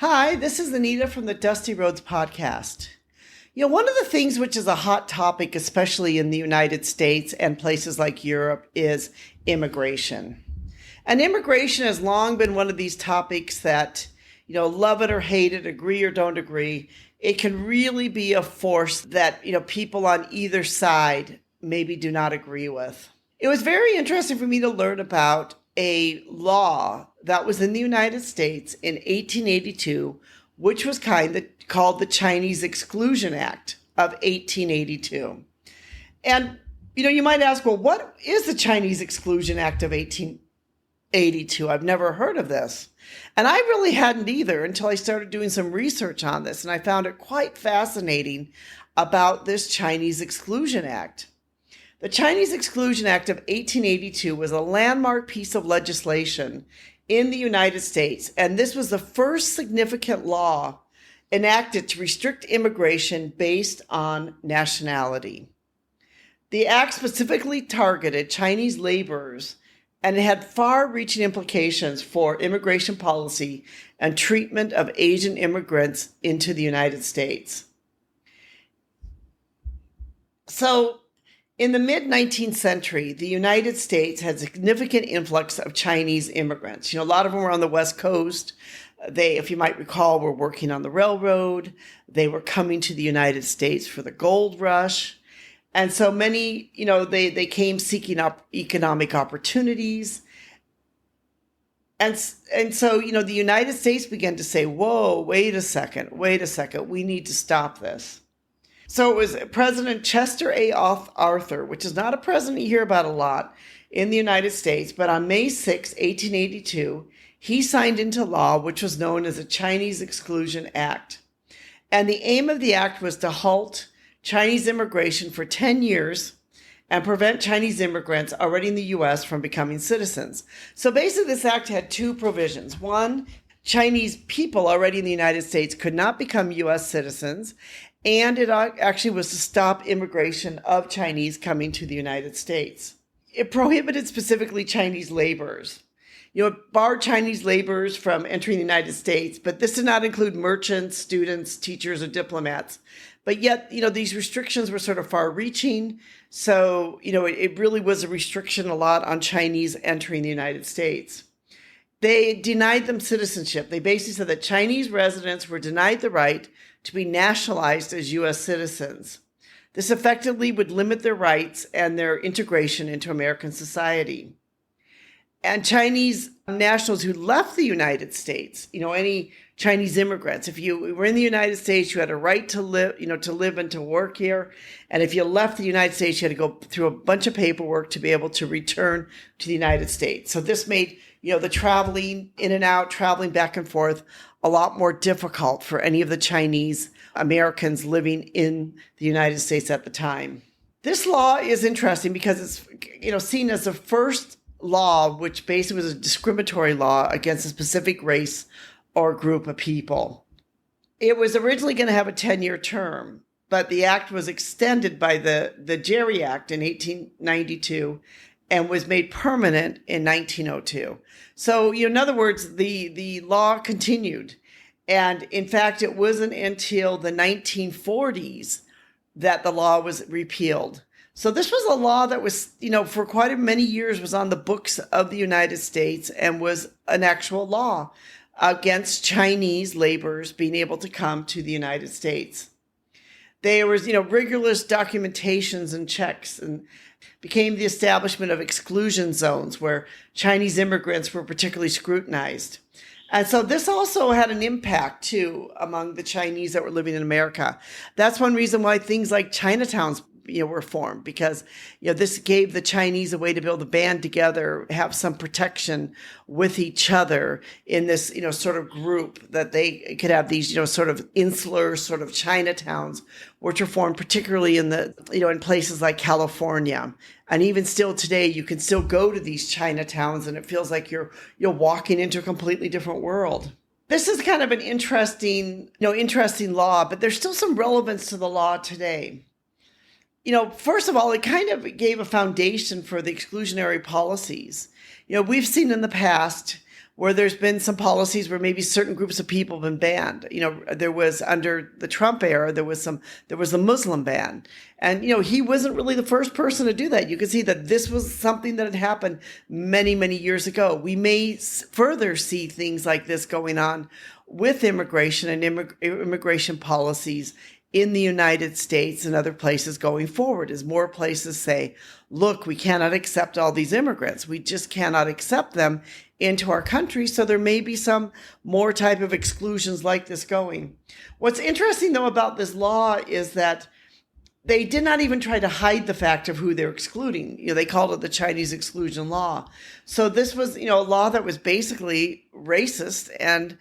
Hi, this is Anita from the Dusty Roads podcast. One of the things which is a hot topic, especially in the United States and places like Europe, is immigration. And immigration has long been one of these topics that, love it or hate it, agree or don't agree. It can really be a force that, people on either side maybe do not agree with. It was very interesting for me to learn about a law that was in the United States in 1882, which was called the Chinese Exclusion Act of 1882. And, you might ask, well, what is the Chinese Exclusion Act of 1882? I've never heard of this. And I really hadn't either until I started doing some research on this. And I found it quite fascinating about this Chinese Exclusion Act. The Chinese Exclusion Act of 1882 was a landmark piece of legislation in the United States, and this was the first significant law enacted to restrict immigration based on nationality. The act specifically targeted Chinese laborers, and it had far-reaching implications for immigration policy and treatment of Asian immigrants into the United States. So, in the mid-19th century, the United States had a significant influx of Chinese immigrants. A lot of them were on the West Coast. They, if you might recall, were working on the railroad. They were coming to the United States for the gold rush. And so many, they came seeking up economic opportunities. And so, the United States began to say, whoa, wait a second, we need to stop this. So it was President Chester A. Arthur, which is not a president you hear about a lot in the United States, but on May 6, 1882, he signed into law which was known as the Chinese Exclusion Act. And the aim of the act was to halt Chinese immigration for 10 years and prevent Chinese immigrants already in the U.S. from becoming citizens. So basically this act had two provisions. One, Chinese people already in the United States could not become U.S. citizens, and it actually was to stop immigration of Chinese coming to the United States. It prohibited specifically Chinese laborers. It barred Chinese laborers from entering the United States, but this did not include merchants, students, teachers, or diplomats. But yet, these restrictions were sort of far-reaching. So, it really was a restriction a lot on Chinese entering the United States. They denied them citizenship. They basically said that Chinese residents were denied the right to be nationalized as U.S. citizens. This effectively would limit their rights and their integration into American society. And Chinese nationals who left the United States, any Chinese immigrants, if you were in the United States, you had a right to live, to live and to work here. And if you left the United States, you had to go through a bunch of paperwork to be able to return to the United States. So this made, the traveling in and out, traveling back and forth, a lot more difficult for any of the Chinese Americans living in the United States at the time. This law is interesting because it's, seen as the first law which basically was a discriminatory law against a specific race or group of people. It was originally going to have a 10-year term, but the act was extended by the Jerry Act in 1892 and was made permanent in 1902. So, in other words, the law continued. And in fact, it wasn't until the 1940s that the law was repealed. So this was a law that was, for quite many years was on the books of the United States and was an actual law against Chinese laborers being able to come to the United States. There was, rigorous documentations and checks, and became the establishment of exclusion zones where Chinese immigrants were particularly scrutinized. And so this also had an impact, too, among the Chinese that were living in America. That's one reason why things like Chinatowns were formed, because, this gave the Chinese a way to be able to band together, have some protection with each other in this, sort of group, that they could have these, sort of insular sort of Chinatowns, which were formed particularly in in places like California. And even still today, you can still go to these Chinatowns and it feels like you're walking into a completely different world. This is kind of an interesting law, but there's still some relevance to the law today. First of all, it kind of gave a foundation for the exclusionary policies. We've seen in the past where there's been some policies where maybe certain groups of people have been banned. There was under the Trump era, there was a Muslim ban. And, he wasn't really the first person to do that. You can see that this was something that had happened many, many years ago. We may further see things like this going on with immigration and immigration policies in the United States and other places going forward, as more places say, look, we cannot accept all these immigrants. We just cannot accept them into our country. So there may be some more type of exclusions like this going. What's interesting, though, about this law is that they did not even try to hide the fact of who they're excluding. They called it the Chinese Exclusion Law. So this was, a law that was basically racist and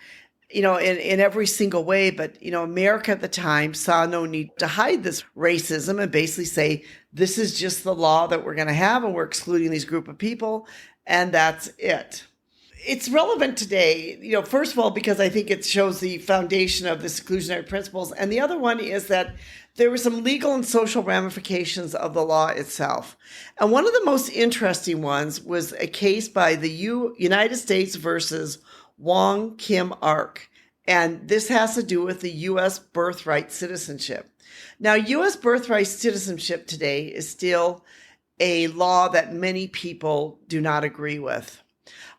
in every single way. But, America at the time saw no need to hide this racism and basically say, this is just the law that we're going to have, and we're excluding these group of people, and that's it. It's relevant today, first of all, because I think it shows the foundation of the exclusionary principles. And the other one is that there were some legal and social ramifications of the law itself. And one of the most interesting ones was a case by the United States versus Wong Kim Ark. And this has to do with the U.S. birthright citizenship. Now, U.S. birthright citizenship today is still a law that many people do not agree with.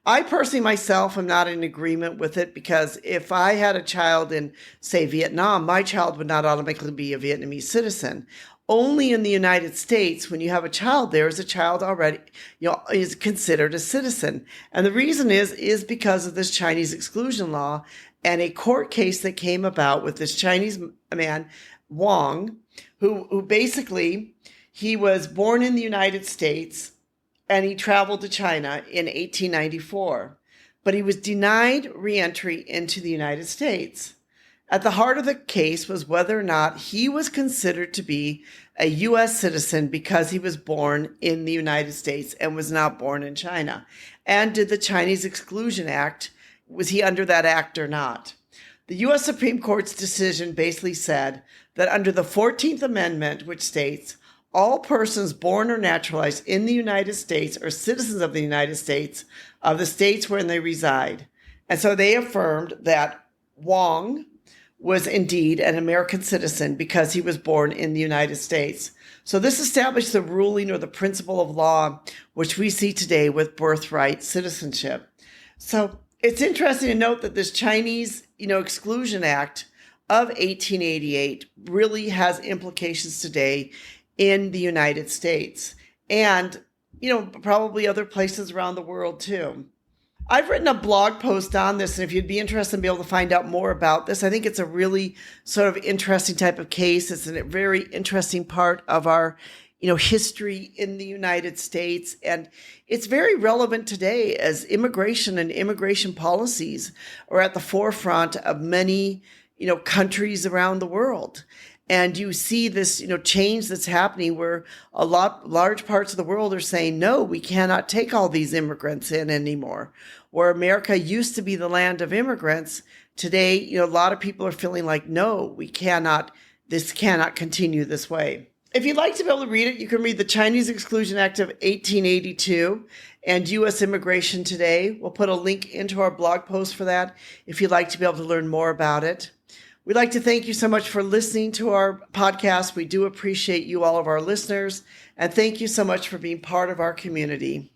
I personally myself am not in agreement with it, because if I had a child in, say, Vietnam, my child would not automatically be a Vietnamese citizen. Only in the United States, when you have a child there, is a child already, is considered a citizen. And the reason is because of this Chinese exclusion law and a court case that came about with this Chinese man, Wong, who basically, he was born in the United States and he traveled to China in 1894, but he was denied reentry into the United States. At the heart of the case was whether or not he was considered to be a U.S. citizen because he was born in the United States and was not born in China. And did the Chinese Exclusion Act, was he under that act or not? The U.S. Supreme Court's decision basically said that under the 14th Amendment, which states, all persons born or naturalized in the United States are citizens of the United States, of the states wherein they reside. And so they affirmed that Wong was indeed an American citizen because he was born in the United States. So this established the ruling or the principle of law, which we see today with birthright citizenship. So it's interesting to note that this Chinese, Exclusion Act of 1888 really has implications today in the United States and, probably other places around the world too. I've written a blog post on this, and if you'd be interested in being able to find out more about this, I think it's a really sort of interesting type of case. It's a very interesting part of our, history in the United States. And it's very relevant today as immigration and immigration policies are at the forefront of many, countries around the world. And you see this, change that's happening where large parts of the world are saying, no, we cannot take all these immigrants in anymore. Where America used to be the land of immigrants, today, a lot of people are feeling like, no, this cannot continue this way. If you'd like to be able to read it, you can read the Chinese Exclusion Act of 1882 and U.S. Immigration Today. We'll put a link into our blog post for that if you'd like to be able to learn more about it. We'd like to thank you so much for listening to our podcast. We do appreciate you, all of our listeners, and thank you so much for being part of our community.